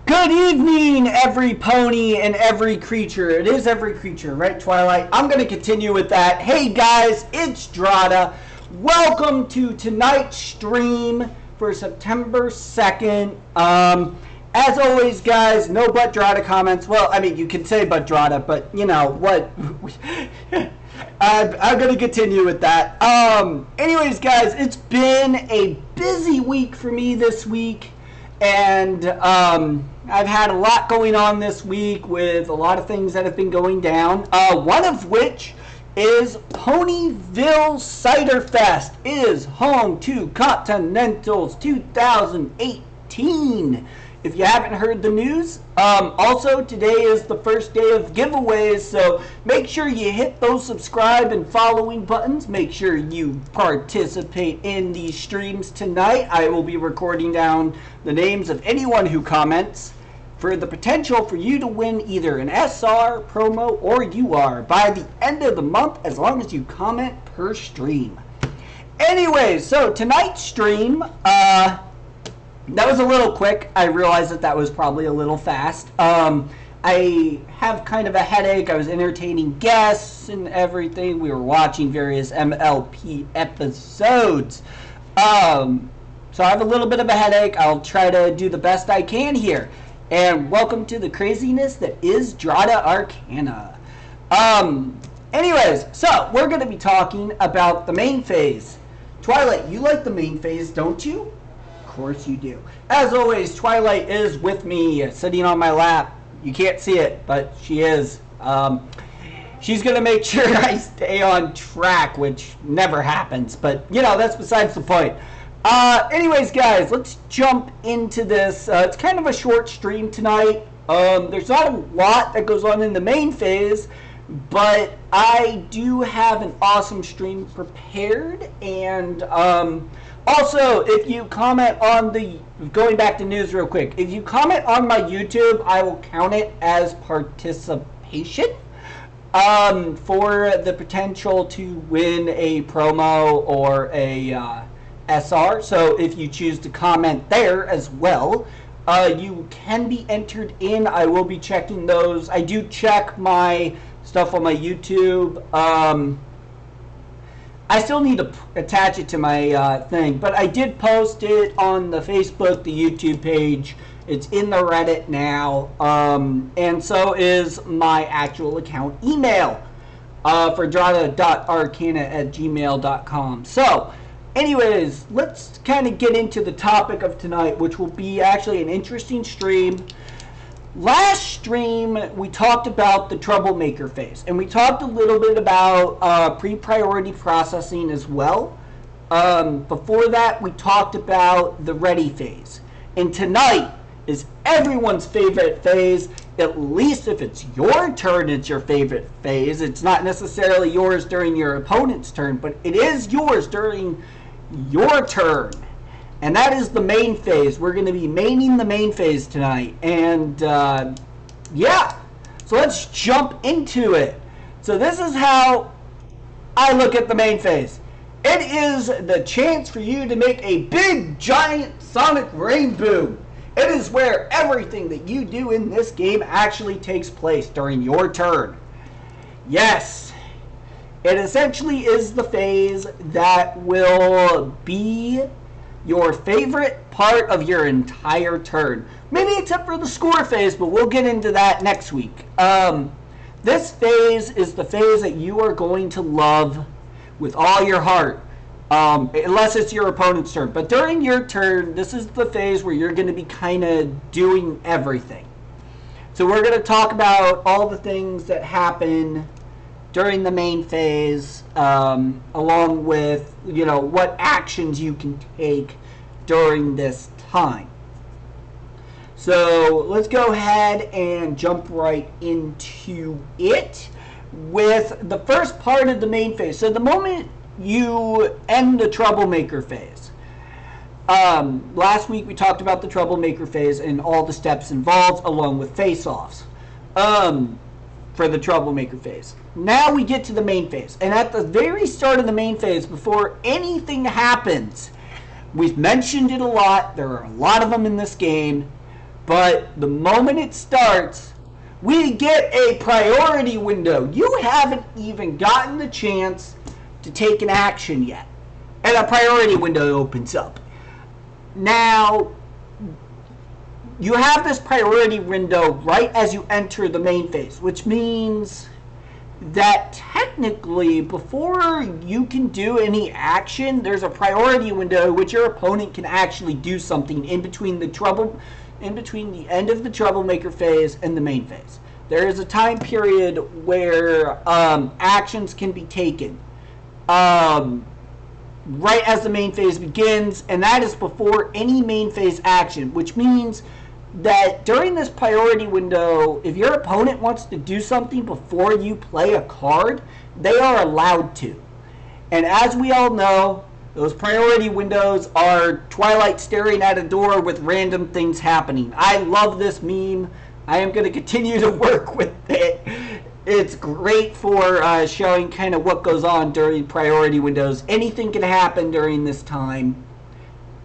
Good evening, every pony and every creature. It is every creature, right, Twilight? I'm going to continue with that. Hey, guys, it's Drada. Welcome to tonight's stream for September 2nd. As always, guys, no but Drada comments. Well, I mean, you can say but Drada, but, you know, what... I'm going to continue with that. Anyways, guys, it's been a busy week for me this week. And I've had a lot going on this week with a lot of things that have been going down. One of which is Ponyville Cider Fest is home to Continentals 2018. If you haven't heard the news, also today is the first day of giveaways, so make sure you hit those subscribe and following buttons. Make sure you participate in these streams tonight. I will be recording down the names of anyone who comments for the potential for you to win either an SR, promo, or UR by the end of the month, as long as you comment per stream. Anyways, so tonight's stream, that was a little quick. I realized that was probably a little fast. I have kind of a headache. I was entertaining guests and everything. We were watching various MLP episodes. So I have a little bit of a headache. I'll try to do the best I can here. And welcome to the craziness that is Drada Arcana. Anyways, so we're going to be talking about the main phase. Twilight, you like the main phase, don't you? Of course you do. As always, Twilight is with me, sitting on my lap. You can't see it, but she is. She's going to make sure I stay on track, which never happens. But, you know, that's besides the point. Anyways, guys, let's jump into this. It's kind of a short stream tonight. There's not a lot that goes on in the main phase, but I do have an awesome stream prepared. And also, if you comment on the, going back to news real quick, if you comment on my YouTube, I will count it as participation for the potential to win a promo or a SR. So if you choose to comment there as well, you can be entered in. I will be checking those. I do check my stuff on my YouTube. I still need to attach it to my thing, but I did post it on the Facebook, the YouTube page. It's in the Reddit now, and so is my actual account email for drada.arcana@gmail.com. So, anyways, let's kind of get into the topic of tonight, which will be actually an interesting stream. Last stream, we talked about the troublemaker phase, and we talked a little bit about pre-priority processing as well. Before that, we talked about the ready phase. And tonight is everyone's favorite phase, at least if it's your turn, it's your favorite phase. It's not necessarily yours during your opponent's turn, but it is yours during your turn. And that is the main phase. We're going to be maining the main phase tonight. And, yeah. So let's jump into it. So this is how I look at the main phase. It is the chance for you to make a big, giant sonic rainbow. It is where everything that you do in this game actually takes place during your turn. Yes. It essentially is the phase that will be your favorite part of your entire turn. Maybe except for the score phase, but we'll get into that next week. This phase is the phase that you are going to love with all your heart, unless it's your opponent's turn. But during your turn, this is the phase where you're going to be kind of doing everything. So we're going to talk about all the things that happen during the main phase, along with, you know, what actions you can take during this time. So let's go ahead and jump right into it with the first part of the main phase. So the moment you end the troublemaker phase, last week we talked about the troublemaker phase and all the steps involved, along with face-offs. For the troublemaker phase. Now we get to the main phase. And at the very start of the main phase, before anything happens, we've mentioned it a lot. There are a lot of them in this game. But the moment it starts, we get a priority window. You haven't even gotten the chance to take an action yet, and a priority window opens up. Now, you have this priority window right as you enter the main phase, which means that technically before you can do any action, there's a priority window which your opponent can actually do something in between the end of the troublemaker phase and the main phase. There is a time period where actions can be taken right as the main phase begins, and that is before any main phase action, which means that during this priority window, if your opponent wants to do something before you play a card, they are allowed to. And as we all know, those priority windows are Twilight staring at a door with random things happening. I love this meme. I am going to continue to work with it. It's great for showing kind of what goes on during priority windows. Anything can happen during this time.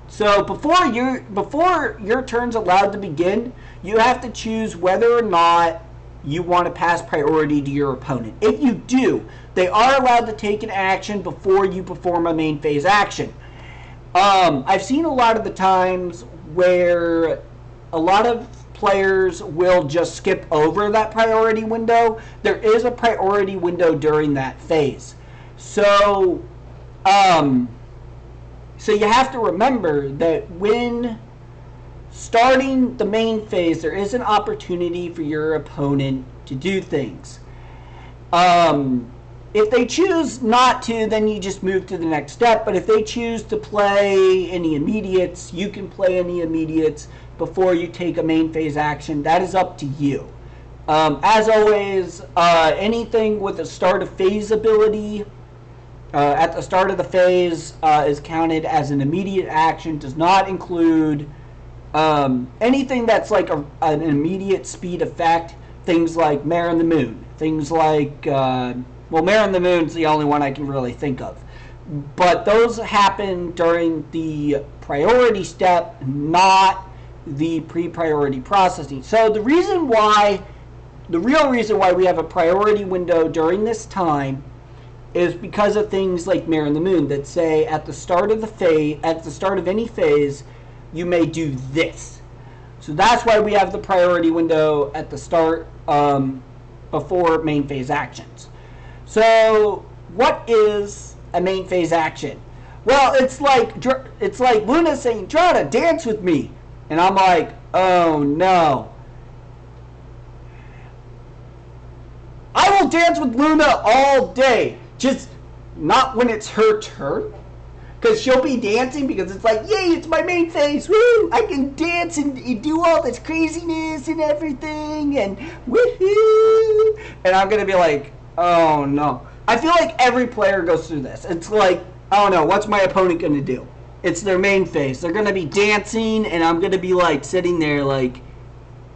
So before your turn's allowed to begin, you have to choose whether or not you want to pass priority to your opponent. If you do, they are allowed to take an action before you perform a main phase action. I've seen a lot of the times where a lot of players will just skip over that priority window. There is a priority window during that phase. So you have to remember that when starting the main phase, there is an opportunity for your opponent to do things. If they choose not to, then you just move to the next step. But if they choose to play any immediates, you can play any immediates before you take a main phase action. That is up to you. As always, anything with a start of phase ability at the start of the phase is counted as an immediate action. Does not include anything that's like an immediate speed effect. Things like Mare in the Moon. Things like, Mare in the Moon's the only one I can really think of. But those happen during the priority step, not the pre-priority processing. So the real reason why we have a priority window during this time is because of things like Mare in the Moon that say at the start of any phase, you may do this. So that's why we have the priority window at the start before main phase actions. So what is a main phase action? Well, it's like Luna saying, "Drana, dance with me," and I'm like, "Oh no." I will dance with Luna all day, just not when it's her turn, because she'll be dancing because it's like, yay, it's my main phase, woo! I can dance and do all this craziness and everything, and woohoo! And I'm gonna be like, oh no. I feel like every player goes through this. It's like, I don't know, what's my opponent gonna do? It's their main phase. They're gonna be dancing, and I'm gonna be like sitting there like,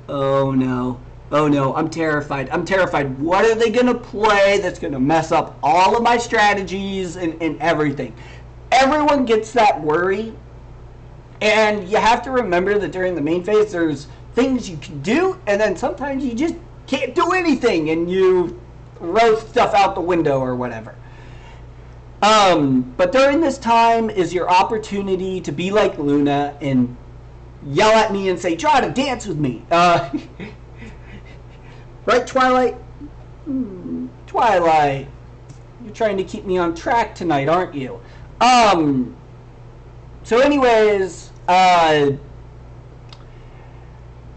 oh no. Oh no, I'm terrified. What are they going to play that's going to mess up all of my strategies and everything? Everyone gets that worry. And you have to remember that during the main phase, there's things you can do, and then sometimes you just can't do anything, and you throw stuff out the window or whatever. But during this time is your opportunity to be like Luna and yell at me and say, try to dance with me. Right, Twilight? Twilight, you're trying to keep me on track tonight, aren't you? So anyways,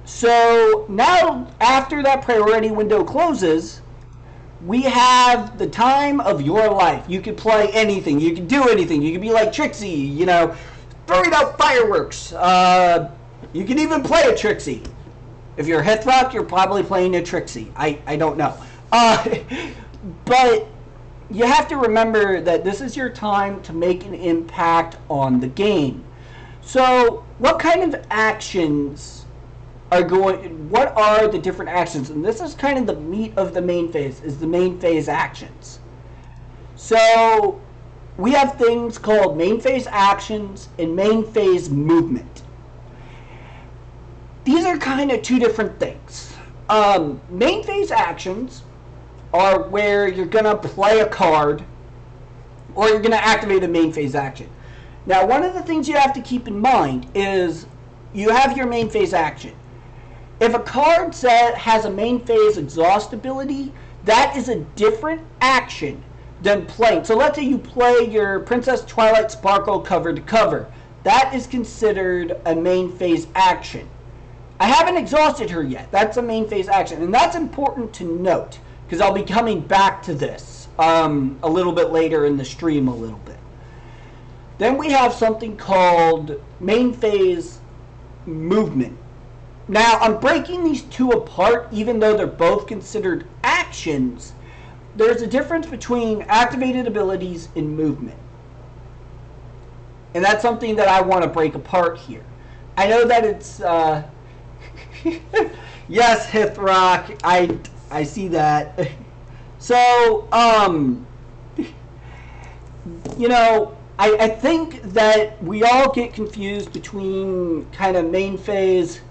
so now after that priority window closes, we have the time of your life. You can play anything. You can do anything. You can be like Trixie, throwing out fireworks. You can even play a Trixie. If you're Hithrock, you're probably playing a Trixie. I don't know. But you have to remember that this is your time to make an impact on the game. So what kind of actions what are the different actions? And this is kind of the meat of the main phase, is the main phase actions. So we have things called main phase actions and main phase movement. these are kind of two different things. Main phase actions are where you're going to play a card or you're going to activate a main phase action. Now, one of the things you have to keep in mind is you have your main phase action. If a card set has a main phase exhaust ability, that is a different action than playing. So let's say you play your Princess Twilight Sparkle cover to cover. That is considered a main phase action. I haven't exhausted her yet. That's a main phase action. And that's important to note because I'll be coming back to this a little bit later in the stream a little bit. Then we have something called main phase movement. Now, I'm breaking these two apart, even though they're both considered actions. There's a difference between activated abilities and movement. And that's something that I want to break apart here. I know that it's... yes, Hithrock, I see that. So, you know... I think that we all get confused between kind of main phase.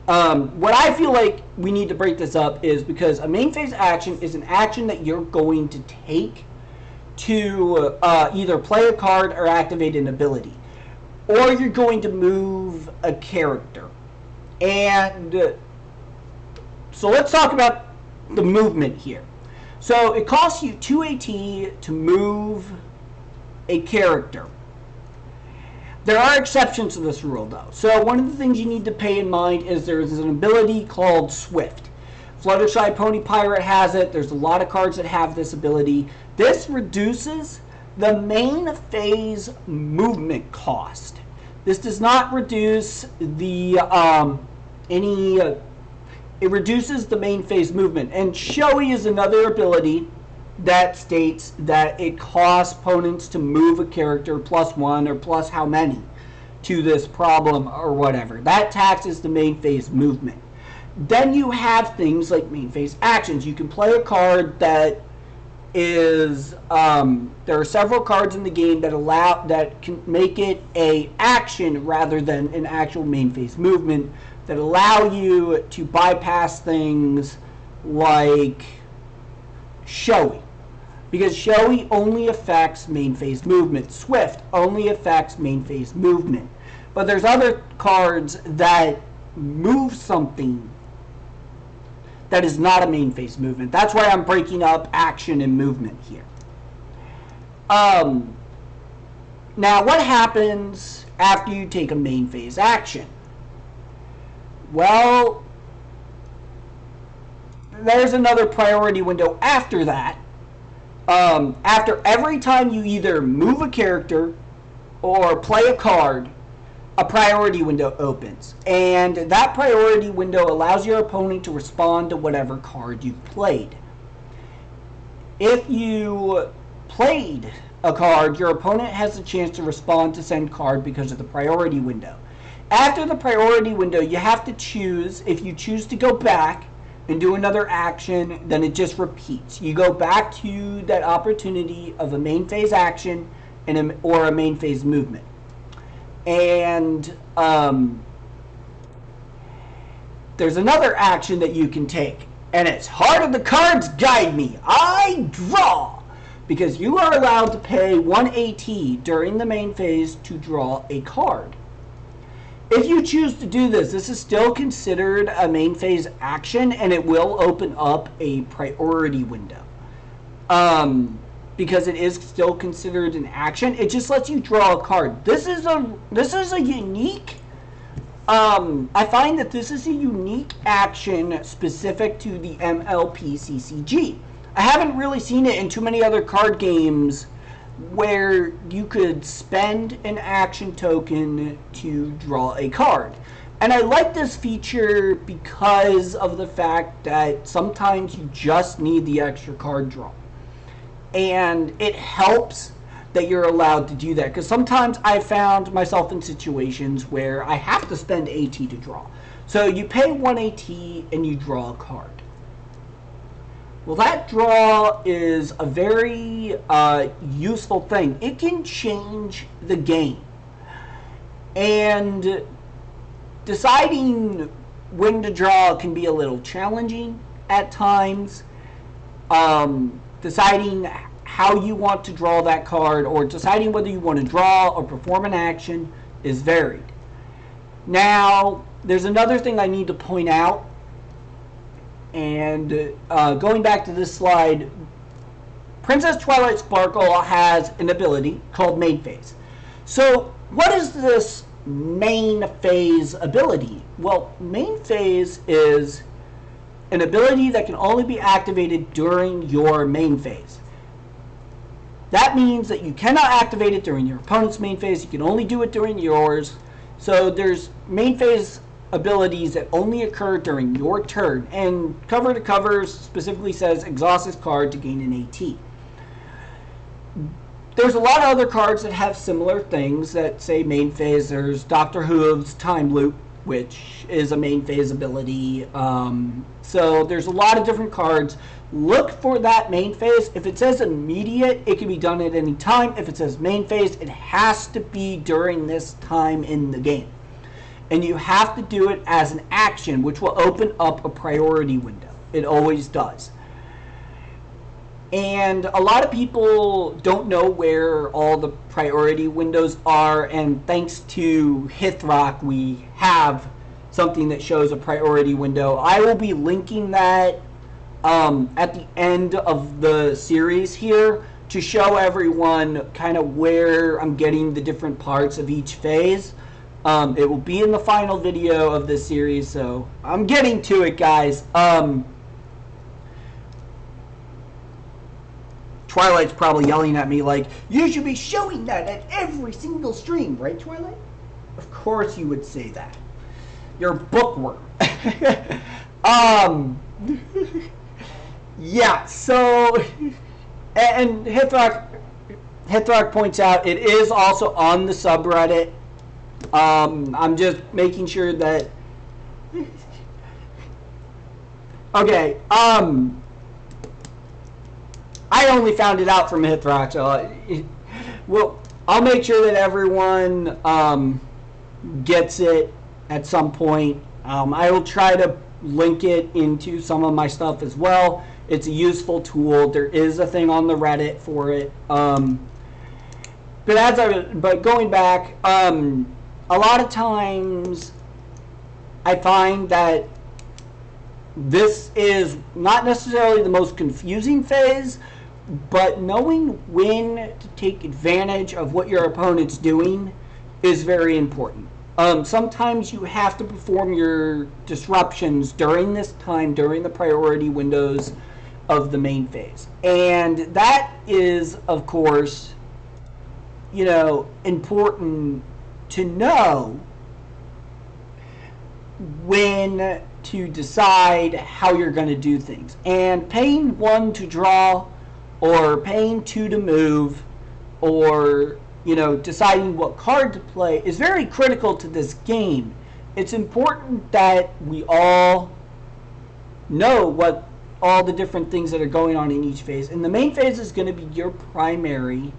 What I feel like we need to break this up is because a main phase action is an action that you're going to take to either play a card or activate an ability. Or you're going to move a character. And so let's talk about the movement here. So it costs you 2 AT to move a character. There are exceptions to this rule though. So one of the things you need to pay in mind is there's an ability called Swift. Fluttershy Pony Pirate has it. There's a lot of cards that have this ability. This reduces the main phase movement cost. This does not reduce the it reduces the main phase movement. And Showy is another ability that states that it costs opponents to move a character +1 or plus how many to this problem or whatever. That taxes the main phase movement. Then you have things like main phase actions. You can play a card that is there are several cards in the game that can make it a action rather than an actual main phase movement that allow you to bypass things like Showy. Because Showy only affects main phase movement. Swift only affects main phase movement. But there's other cards that move something that is not a main phase movement. That's why I'm breaking up action and movement here. Now, what happens after you take a main phase action? Well, there's another priority window after that. After every time you either move a character or play a card, a priority window opens. And that priority window allows your opponent to respond to whatever card you've played. If you played a card, your opponent has a chance to respond to said card because of the priority window. After the priority window, you have to choose. If you choose to go back and do another action, then it just repeats. You go back to that opportunity of a main phase action or a main phase movement. And there's another action that you can take, and it's Heart of the Cards Guide Me. I draw! Because you are allowed to pay 1 AT during the main phase to draw a card. If you choose to do this, this is still considered a main phase action, and it will open up a priority window. Because it is still considered an action, it just lets you draw a card. This is a unique. I find that this is a unique action specific to the MLP-CCG. I haven't really seen it in too many other card games where you could spend an action token to draw a card. And I like this feature because of the fact that sometimes you just need the extra card draw. And it helps that you're allowed to do that, because sometimes I found myself in situations where I have to spend AT to draw. So you pay 1 AT and you draw a card. Well, that draw is a very useful thing. It can change the game. And deciding when to draw can be a little challenging at times. Deciding how you want to draw that card, or deciding whether you want to draw or perform an action, is varied. Now, there's another thing I need to point out, and going back to this slide, Princess Twilight Sparkle has an ability called Main Phase. So, what is this Main Phase ability? Well, Main Phase is an ability that can only be activated during your main phase. That means that you cannot activate it during your opponent's main phase. You can only do it during yours. So there's main phase abilities that only occur during your turn. And Cover to Cover specifically says exhaust this card to gain an AT. There's a lot of other cards that have similar things that say main phase. There's Dr. Hooves Time Loop, which is a main phase ability. So there's a lot of different cards. Look for that main phase. If it says immediate, it can be done at any time. If it says main phase, it has to be during this time in the game. And you have to do it as an action, which will open up a priority window. It always does. And a lot of people don't know where all the priority windows are, and thanks to Hithrock, we have something that shows a priority window. I will be linking that at the end of the series here to show everyone kind of where I'm getting the different parts of each phase. It will be in the final video of this series, so I'm getting to it, guys. Twilight's probably yelling at me like, you should be showing that at every single stream, right, Twilight? Of course you would say that. You're a bookworm. Yeah, so, and Hithrock points out it is also on the subreddit. I'm just making sure that, okay, I only found it out from Hithrock, so well, I'll make sure that everyone gets it at some point. I will try to link it into some of my stuff as well. It's a useful tool. There is a thing on the Reddit for it. But going back, a lot of times I find that this is not necessarily the most confusing phase, but knowing when to take advantage of what your opponent's doing is very important. Sometimes you have to perform your disruptions during this time, during the priority windows of the main phase. And that is, of course, you know, important to know when to decide how you're going to do things. And paying 1 to draw, or paying 2 to move, or, you know, deciding what card to play is very critical to this game. It's important that we all know what all the different things that are going on in each phase. And the main phase is going to be your primary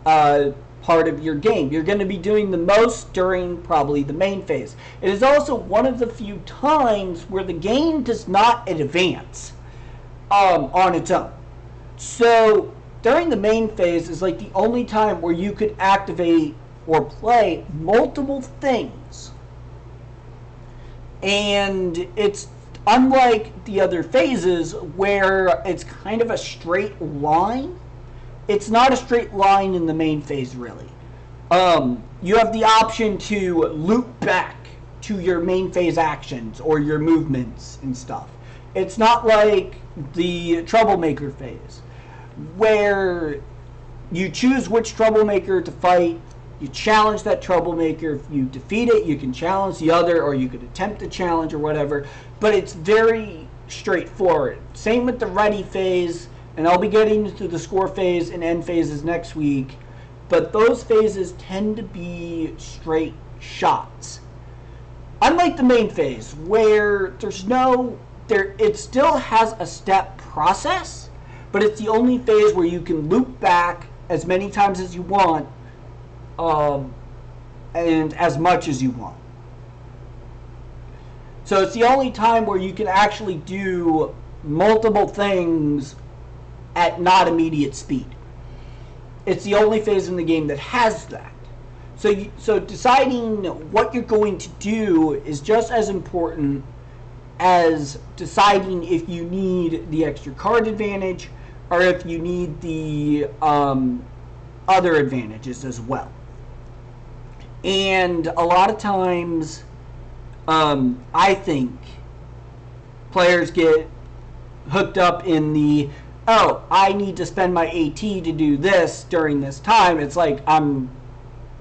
part of your game. You're going to be doing the most during probably the main phase. It is also one of the few times where the game does not advance on its own. So during the main phase is like the only time where you could activate or play multiple things. And it's unlike the other phases where it's kind of a straight line. It's not a straight line in the main phase, really. You have the option to loop back to your main phase actions or your movements and stuff. It's not like the Troublemaker phase, where you choose which Troublemaker to fight, you challenge that Troublemaker. If you defeat it, you can challenge the other, or you could attempt to challenge or whatever. But it's very straightforward. Same with the Ready phase, and I'll be getting into the Score phase and End phases next week. But those phases tend to be straight shots. Unlike the main phase, where it still has a step process, but it's the only phase where you can loop back as many times as you want, and as much as you want. So it's the only time where you can actually do multiple things at not immediate speed. It's the only phase in the game that has that. So deciding what you're going to do is just as important as deciding if you need the extra card advantage or if you need the other advantages as well. And a lot of times, I think players get hooked up in the, oh, I need to spend my AT to do this during this time. It's like I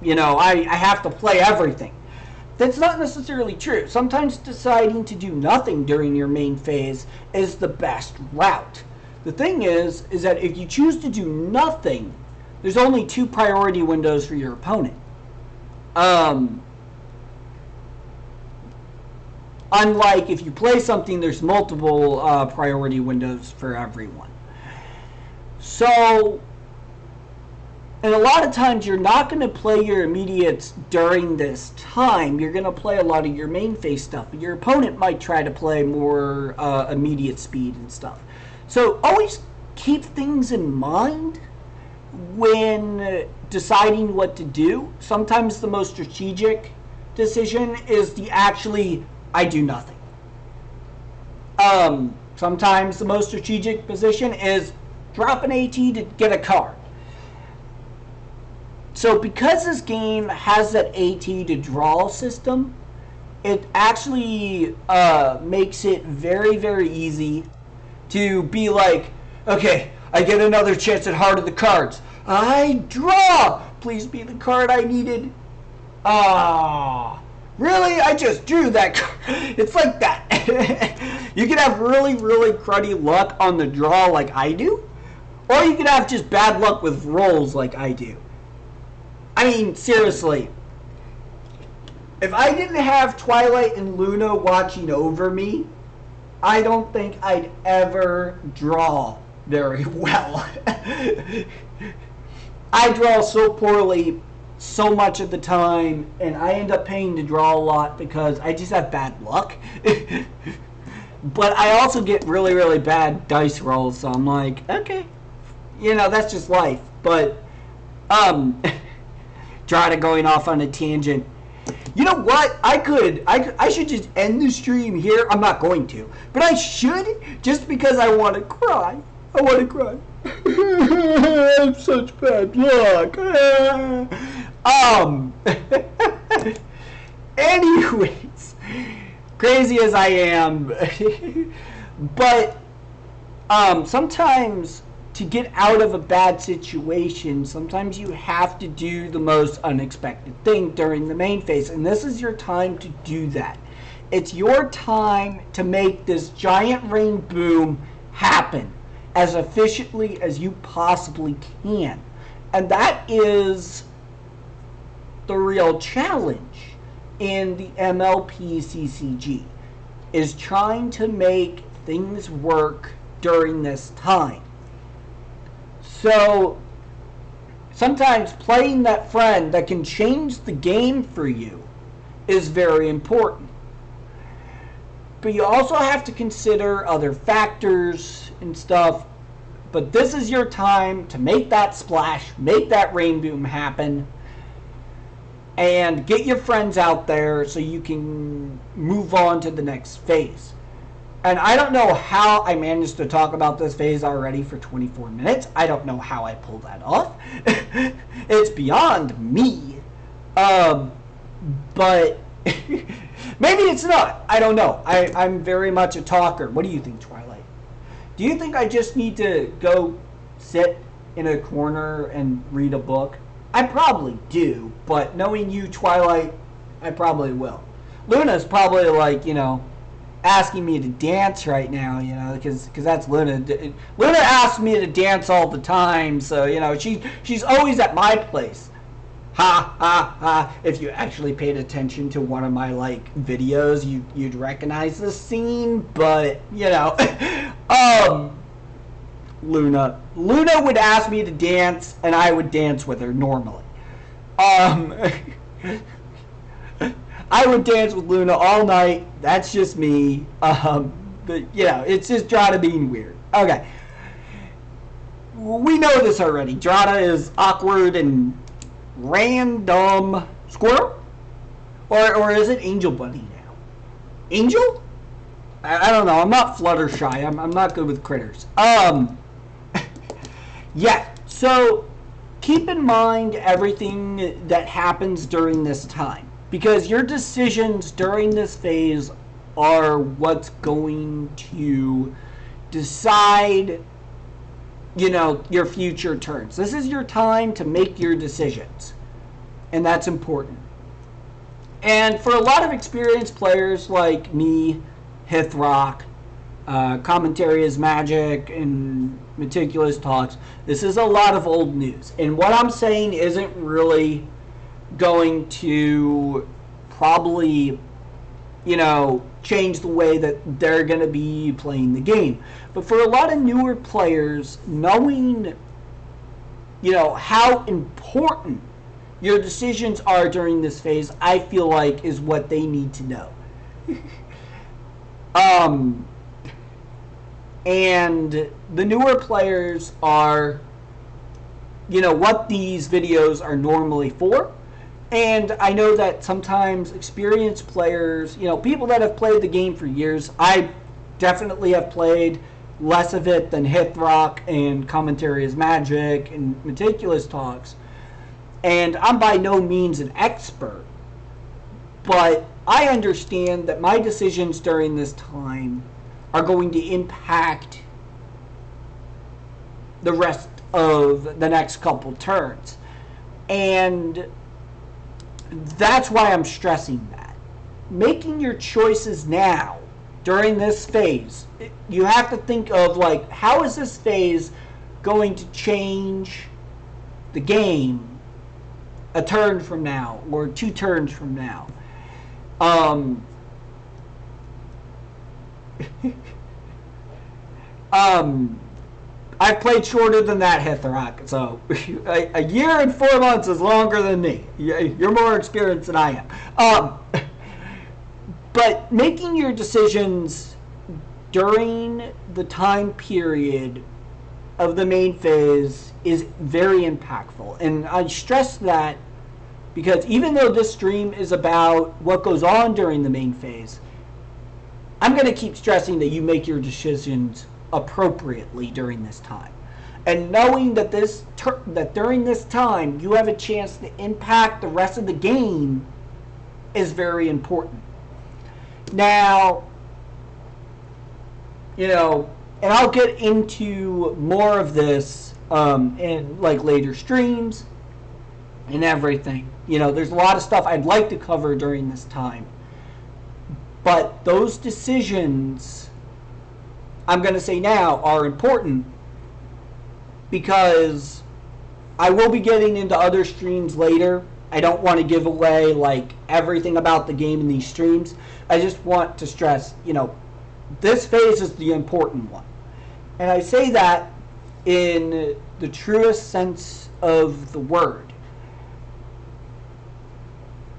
have to play everything. That's not necessarily true. Sometimes deciding to do nothing during your main phase is the best route. The thing is that if you choose to do nothing, there's only 2 priority windows for your opponent. Unlike if you play something, there's multiple priority windows for everyone. So, and a lot of times you're not going to play your immediates during this time. You're going to play a lot of your main phase stuff. Your opponent might try to play more immediate speed and stuff. So always keep things in mind when deciding what to do. Sometimes the most strategic decision is I do nothing. Sometimes the most strategic position is drop an AT to get a card. So because this game has that AT to draw system, it actually makes it very, very easy to be like, okay, I get another chance at Heart of the Cards. I draw! Please be the card I needed. Really? I just drew that card. It's like that. You can have really, really cruddy luck on the draw like I do, or you can have just bad luck with rolls like I do. I mean, seriously, if I didn't have Twilight and Luna watching over me, I don't think I'd ever draw very well. I draw so poorly so much of the time, and I end up paying to draw a lot because I just have bad luck. But I also get really, really bad dice rolls, so I'm like, okay, that's just life. But, try to going off on a tangent. You know what? I should just end the stream here. I'm not going to, but I should, just because I want to cry. I want to cry. I have such bad luck. Anyways, crazy as I am, but sometimes to get out of a bad situation, sometimes you have to do the most unexpected thing during the main phase, and this is your time to do that. It's your time to make this giant rain boom happen as efficiently as you possibly can. And that is the real challenge in the MLP CCG, is trying to make things work during this time. So sometimes playing that friend that can change the game for you is very important. But you also have to consider other factors and stuff. But this is your time to make that splash, make that rain boom happen, and get your friends out there so you can move on to the next phase. And I don't know how I managed to talk about this phase already for 24 minutes. I don't know how I pulled that off. It's beyond me. But maybe it's not. I don't know. I'm very much a talker. What do you think, Twilight? Do you think I just need to go sit in a corner and read a book? I probably do, but knowing you, Twilight, I probably will. Luna's probably like, asking me to dance right now, because that's Luna. Luna asks me to dance all the time, so, she's always at my place. Ha, ha, ha. If you actually paid attention to one of my, videos, you'd recognize this scene, but, Luna would ask me to dance, and I would dance with her normally. I would dance with Luna all night. That's just me. But, it's just Drata being weird. Okay. We know this already. Drata is awkward and random. Squirrel? Or is it Angel Bunny now? Angel? I don't know. I'm not Fluttershy. I'm not good with critters. Yeah. So keep in mind everything that happens during this time, because your decisions during this phase are what's going to decide, your future turns. This is your time to make your decisions, and that's important. And for a lot of experienced players like me, Hithrock, Commentary is Magic, and Meticulous Talks, this is a lot of old news. And what I'm saying isn't really going to probably, change the way that they're going to be playing the game. But for a lot of newer players, knowing, how important your decisions are during this phase, I feel like is what they need to know. And the newer players are, what these videos are normally for. And I know that sometimes experienced players, people that have played the game for years, I definitely have played less of it than Hithrock and Commentary is Magic and Meticulous Talks. And I'm by no means an expert, but I understand that my decisions during this time are going to impact the rest of the next couple turns. And that's why I'm stressing that. Making your choices now during this phase, you have to think of, how is this phase going to change the game a turn from now or 2 turns from now. I've played shorter than that, Hithrock, so a year and 4 months is longer than me. You're more experienced than I am. But making your decisions during the time period of the main phase is very impactful. And I stress that because even though this stream is about what goes on during the main phase, I'm going to keep stressing that you make your decisions appropriately during this time. And knowing that that during this time you have a chance to impact the rest of the game is very important. Now, and I'll get into more of this in later streams and everything. There's a lot of stuff I'd like to cover during this time. But those decisions, I'm going to say now, are important because I will be getting into other streams later. I don't want to give away everything about the game in these streams. I just want to stress, this phase is the important one. And I say that in the truest sense of the word.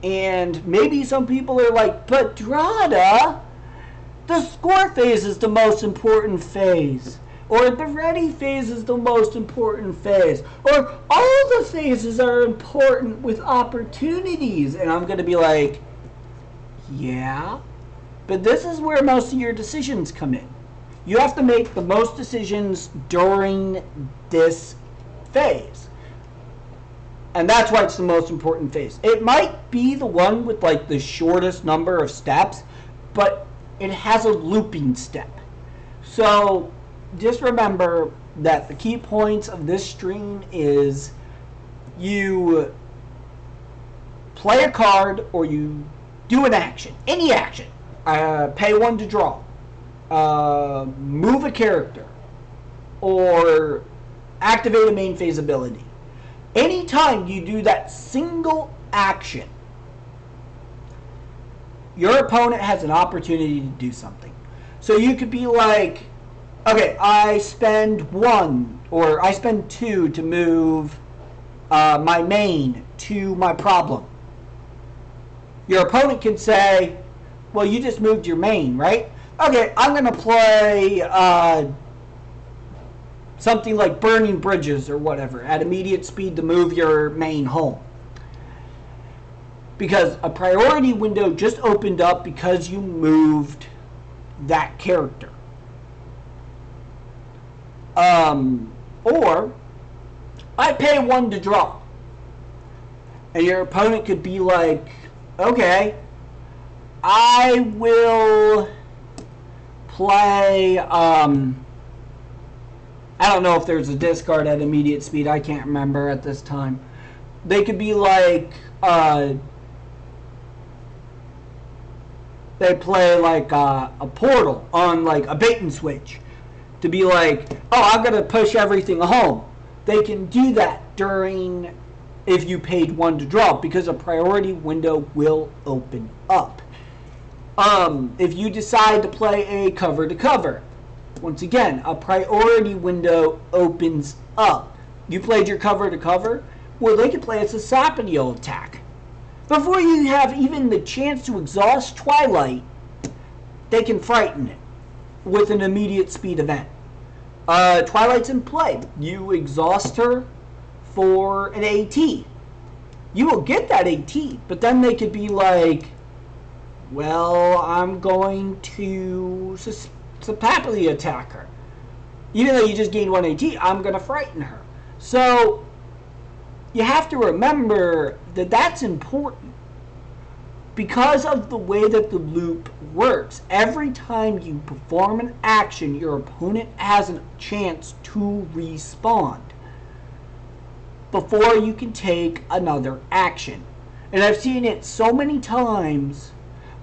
And maybe some people are like, but Drata, the score phase is the most important phase. Or the ready phase is the most important phase. Or all the phases are important with opportunities. And I'm going to be like, yeah, but this is where most of your decisions come in. You have to make the most decisions during this phase. And that's why it's the most important phase. It might be the one with the shortest number of steps, but it has a looping step. So just remember that the key points of this stream is you play a card or you do an action, any action. Pay 1 to draw. Move a character. Or activate a main phase ability. Anytime you do that single action, your opponent has an opportunity to do something. So you could be like, okay, I spend 1 or I spend 2 to move my main to my problem. Your opponent can say, well, you just moved your main, right? Okay, I'm going to play something like Burning Bridges or whatever at immediate speed to move your main home. Because a priority window just opened up because you moved that character. Or I pay 1 to draw. And your opponent could be like, okay, I will play, I don't know if there's a discard at immediate speed. I can't remember at this time. They could be like, they play like a portal on like a bait and switch to be like, oh, I'm going to push everything home. They can do that during, if you paid 1 to draw, because a priority window will open up. If you decide to play a cover to cover, once again, a priority window opens up. You played your cover to cover, well, they can play a Sasapiel attack. Before you have even the chance to exhaust Twilight, they can frighten it with an immediate speed event. Twilight's in play. You exhaust her for an AT. You will get that AT, but then they could be like, well, I'm going to Sasapiel attack her. Even though you just gained 1 AT, I'm going to frighten her. So you have to remember that that's important because of the way that the loop works. Every time you perform an action, your opponent has a chance to respond before you can take another action. And I've seen it so many times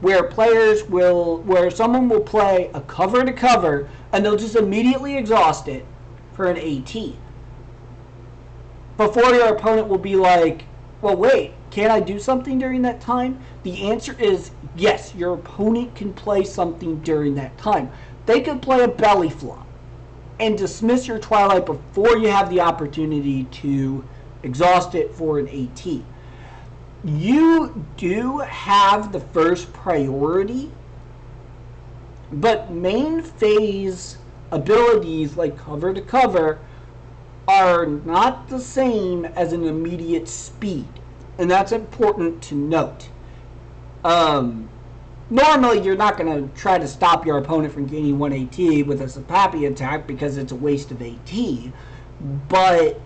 where someone will play a cover to cover and they'll just immediately exhaust it for an AT. Before your opponent will be like, well, wait, can I do something during that time? The answer is yes, your opponent can play something during that time. They could play a belly flop and dismiss your Twilight before you have the opportunity to exhaust it for an AT. You do have the first priority, but main phase abilities like cover to cover are not the same as an immediate speed, and that's important to note. Normally you're not going to try to stop your opponent from gaining 1 AT with a Sasapiel attack because it's a waste of AT, but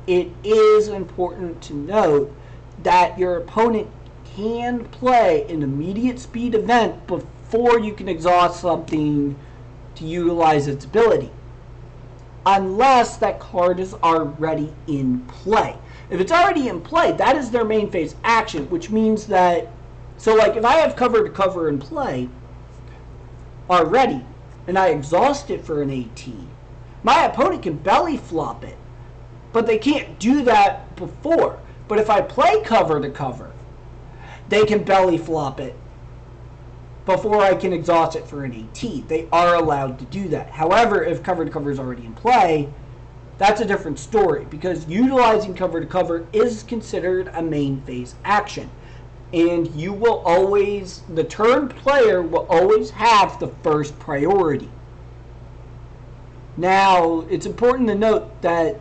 it is important to note that your opponent can play an immediate speed event before you can exhaust something to utilize its ability, unless that card is already in play. If it's already in play, that is their main phase action, which means that, so like if I have cover to cover in play already, and I exhaust it for an AT, my opponent can belly flop it, but they can't do that before. But if I play cover to cover, they can belly flop it before I can exhaust it for an AT. They are allowed to do that. However, if cover to cover is already in play, that's a different story, because utilizing cover to cover is considered a main phase action. And you will always, the turn player will always have the first priority. Now, it's important to note that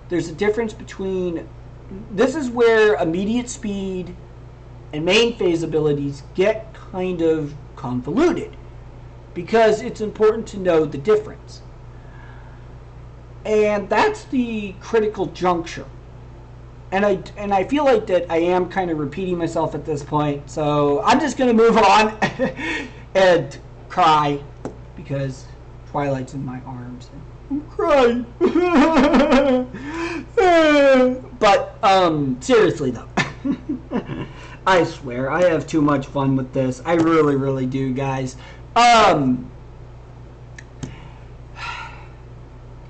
there's a difference between, this is where immediate speed and main phase abilities get kind of convoluted, because it's important to know the difference. And that's the critical juncture. And I feel like that I am kind of repeating myself at this point, so I'm just going to move on and cry, because Twilight's in my arms. I'm crying. But, seriously though, I swear, I have too much fun with this. I really, really do, guys.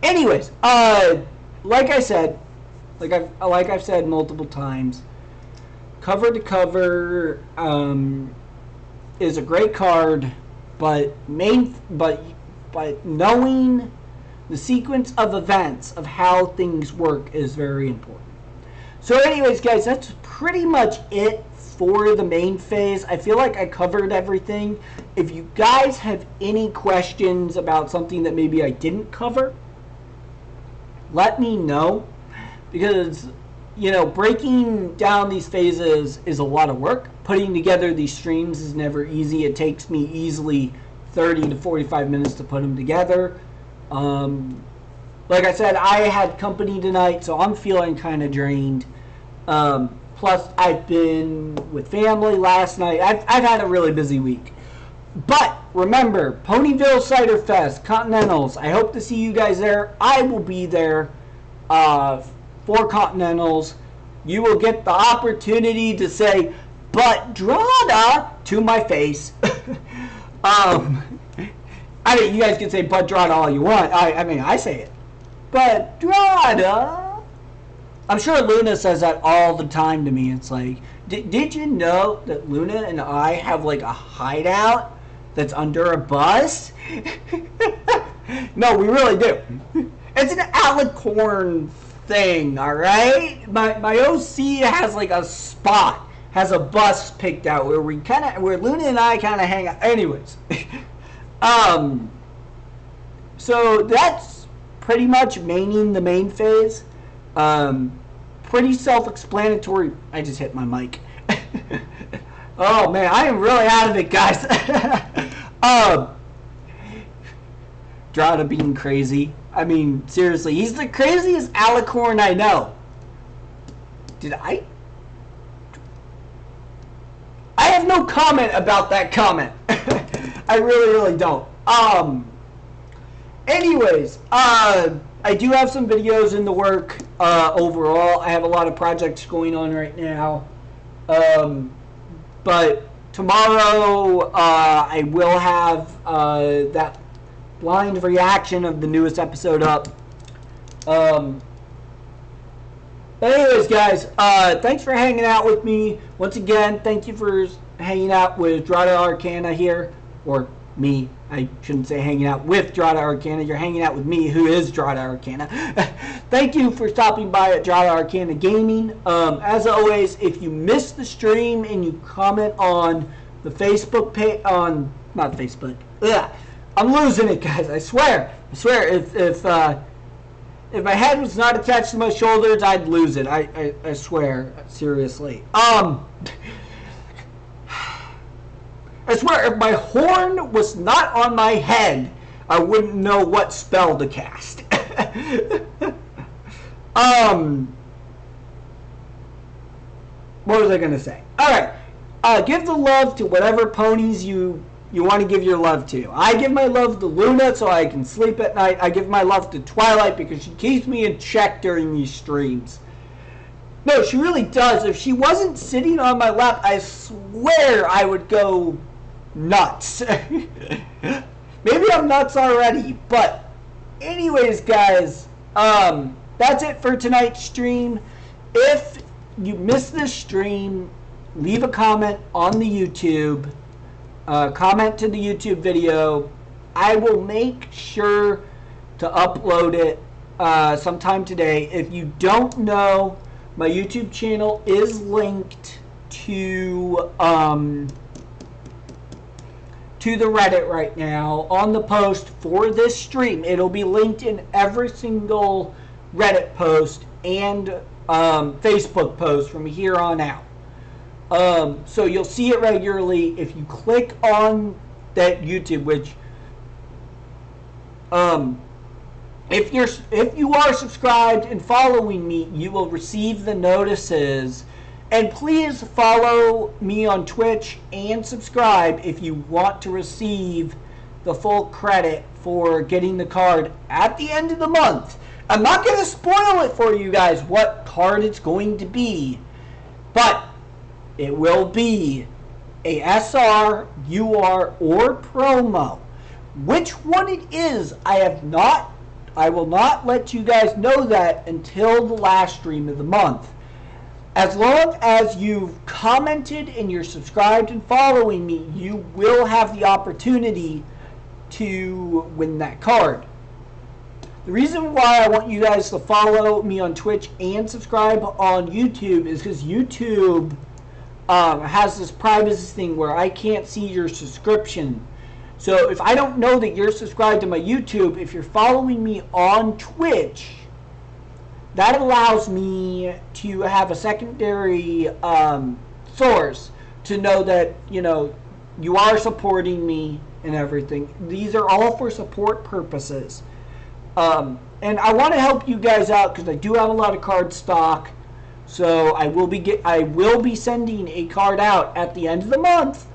Anyways, like I said, like I've said multiple times, cover to cover is a great card, but knowing the sequence of events of how things work is very important. So anyways, guys, that's pretty much it for the main phase. I feel like I covered everything. If you guys have any questions about something that maybe I didn't cover, let me know, because breaking down these phases is a lot of work. Putting together these streams is never easy. It takes me easily 30 to 45 minutes to put them together. Like I said, I had company tonight, so I'm feeling kind of drained. Plus, I've been with family last night. I've had a really busy week. But remember, Ponyville Cider Fest, Continentals. I hope to see you guys there. I will be there for Continentals. You will get the opportunity to say, "But Drada," to my face. I mean, you guys can say "But Drada" all you want. I mean, I say it. But Drada. I'm sure Luna says that all the time to me. It's like, did you know that Luna and I have like a hideout that's under a bus? No, we really do. It's an alicorn thing, all right? My OC has like a spot, has a bus picked out where where Luna and I kind of hang out. Anyways, so that's pretty much maining the main phase. Pretty self-explanatory. I just hit my mic. Oh man, I am really out of it, guys. Drada being crazy. I mean, seriously, he's the craziest alicorn I know. Did I have no comment about that comment. I really don't. Anyways, I do have some videos in the work. Overall, I have a lot of projects going on right now. But tomorrow, I will have that blind reaction of the newest episode up. But anyways, guys, thanks for hanging out with me. Once again, thank you for hanging out with Drada Arcana here. Or me. I shouldn't say hanging out with Drada Arcana. You're hanging out with me, who is Drada Arcana. Thank you for stopping by at Drada Arcana Gaming. As always, if you missed the stream and you comment on the Facebook page, not Facebook. Ugh, I'm losing it, guys. I swear. If my head was not attached to my shoulders, I'd lose it. I swear. Seriously. I swear, if my horn was not on my head, I wouldn't know what spell to cast. What was I going to say? Alright. Give the love to whatever ponies you want to give your love to. I give my love to Luna so I can sleep at night. I give my love to Twilight because she keeps me in check during these streams. No, she really does. If she wasn't sitting on my lap, I swear I would go nuts. Maybe I'm nuts already, but anyways, guys, that's it for tonight's stream. If you missed this stream, leave a comment on the YouTube. Comment to the YouTube video. I will make sure to upload it sometime today. If you don't know, my YouTube channel is linked to the Reddit right now on the post for this stream. It'll be linked in every single Reddit post and Facebook post from here on out. So you'll see it regularly. If you click on that YouTube, which if you are subscribed and following me, you will receive the notices. And please follow me on Twitch and subscribe if you want to receive the full credit for getting the card at the end of the month. I'm not going to spoil it for you guys what card it's going to be, but it will be a SR, UR, or promo. Which one it is, I will not let you guys know that until the last stream of the month. As long as you've commented and you're subscribed and following me, you will have the opportunity to win that card. The reason why I want you guys to follow me on Twitch and subscribe on YouTube is because YouTube has this privacy thing where I can't see your subscription. So if I don't know that you're subscribed to my YouTube, if you're following me on Twitch, that allows me to have a secondary source to know that, you know, you are supporting me and everything. These are all for support purposes. And I want to help you guys out because I do have a lot of card stock. So I will be sending a card out at the end of the month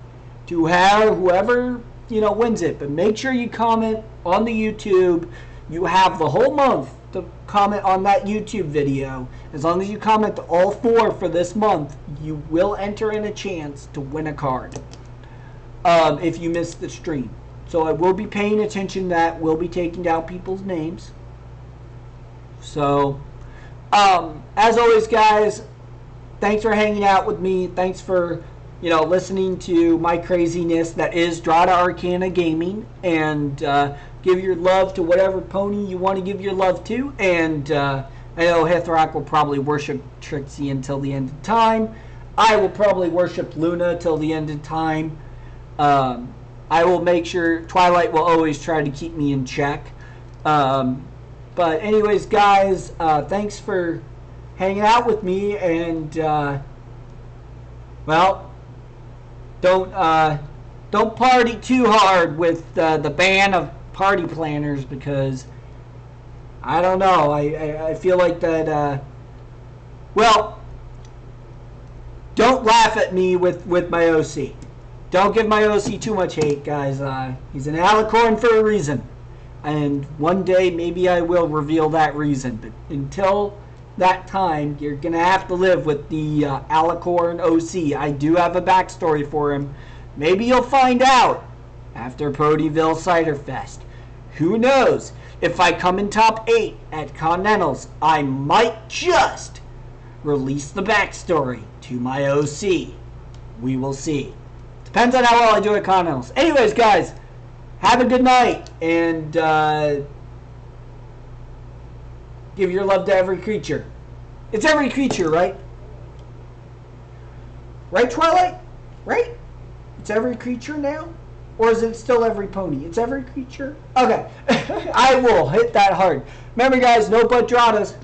to have whoever, you know, wins it. But make sure you comment on the YouTube. You have the whole month to comment on that YouTube video. As long as you comment all 4 for this month, you will enter in a chance to win a card if you miss the stream. So I will be paying attention to that. We'll be taking down people's names. So, as always, guys, thanks for hanging out with me. Thanks for, you know, listening to my craziness that is Drata Arcana Gaming. And give your love to whatever pony you want to give your love to. And I know Hithrak will probably worship Trixie until the end of time. I will probably worship Luna till the end of time. I will make sure Twilight will always try to keep me in check. But anyways, guys, thanks for hanging out with me, and well, don't party too hard with the ban of party planners, because I don't know. I feel like that. Well, don't laugh at me with my OC. Don't give my OC too much hate, guys. He's an alicorn for a reason. And one day, maybe I will reveal that reason. But until that time, you're going to have to live with the alicorn OC. I do have a backstory for him. Maybe you'll find out after Ponyville Cider Fest. Who knows? If I come in top 8 at Continentals, I might just release the backstory to my OC. We will see. Depends on how well I do at Continentals. Anyways, guys, have a good night, and give your love to every creature. It's every creature, right? Right, Twilight? Right? It's every creature now? Or is it still every pony? It's every creature? Okay. I will hit that hard. Remember, guys, no but Dratas.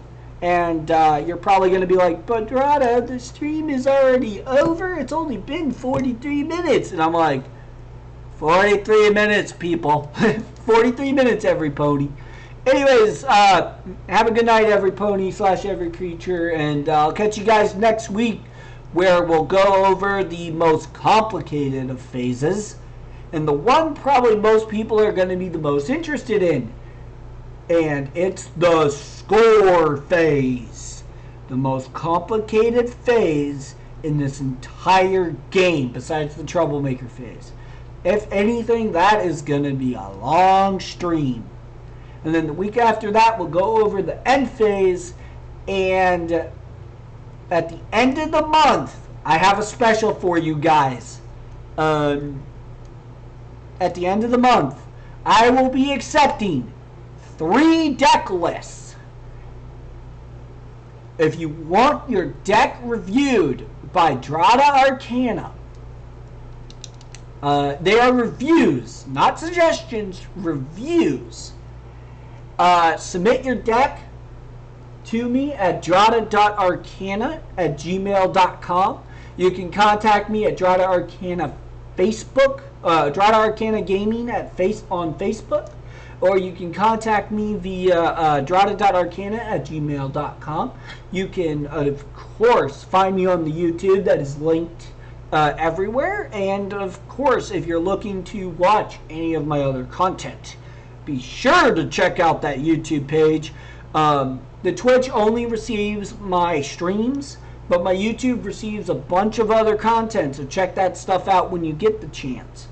And you're probably going to be like, but Drata, the stream is already over. It's only been 43 minutes. And I'm like, 43 minutes, people. 43 minutes, every pony. Anyways, have a good night, every pony / every creature. And I'll catch you guys next week, where we'll go over the most complicated of phases. And the one probably most people are going to be the most interested in. And it's the score phase. The most complicated phase in this entire game, besides the troublemaker phase. If anything, that is going to be a long stream. And then the week after that, we'll go over the end phase. And at the end of the month, I have a special for you guys. At the end of the month, I will be accepting 3 deck lists. If you want your deck reviewed by Drata Arcana, they are reviews, not suggestions, reviews. Submit your deck to me at drata.arcana@gmail.com. You can contact me at Drata Arcana Facebook, Drata Arcana Gaming on Facebook, or you can contact me via drata.arcana@gmail.com. You can, of course, find me on the YouTube that is linked everywhere. And, of course, if you're looking to watch any of my other content, be sure to check out that YouTube page. The Twitch only receives my streams, but my YouTube receives a bunch of other content, so check that stuff out when you get the chance.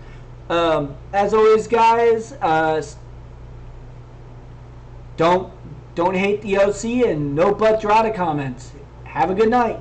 As always, guys, don't hate the OC, and no but Drata comments. Have a good night.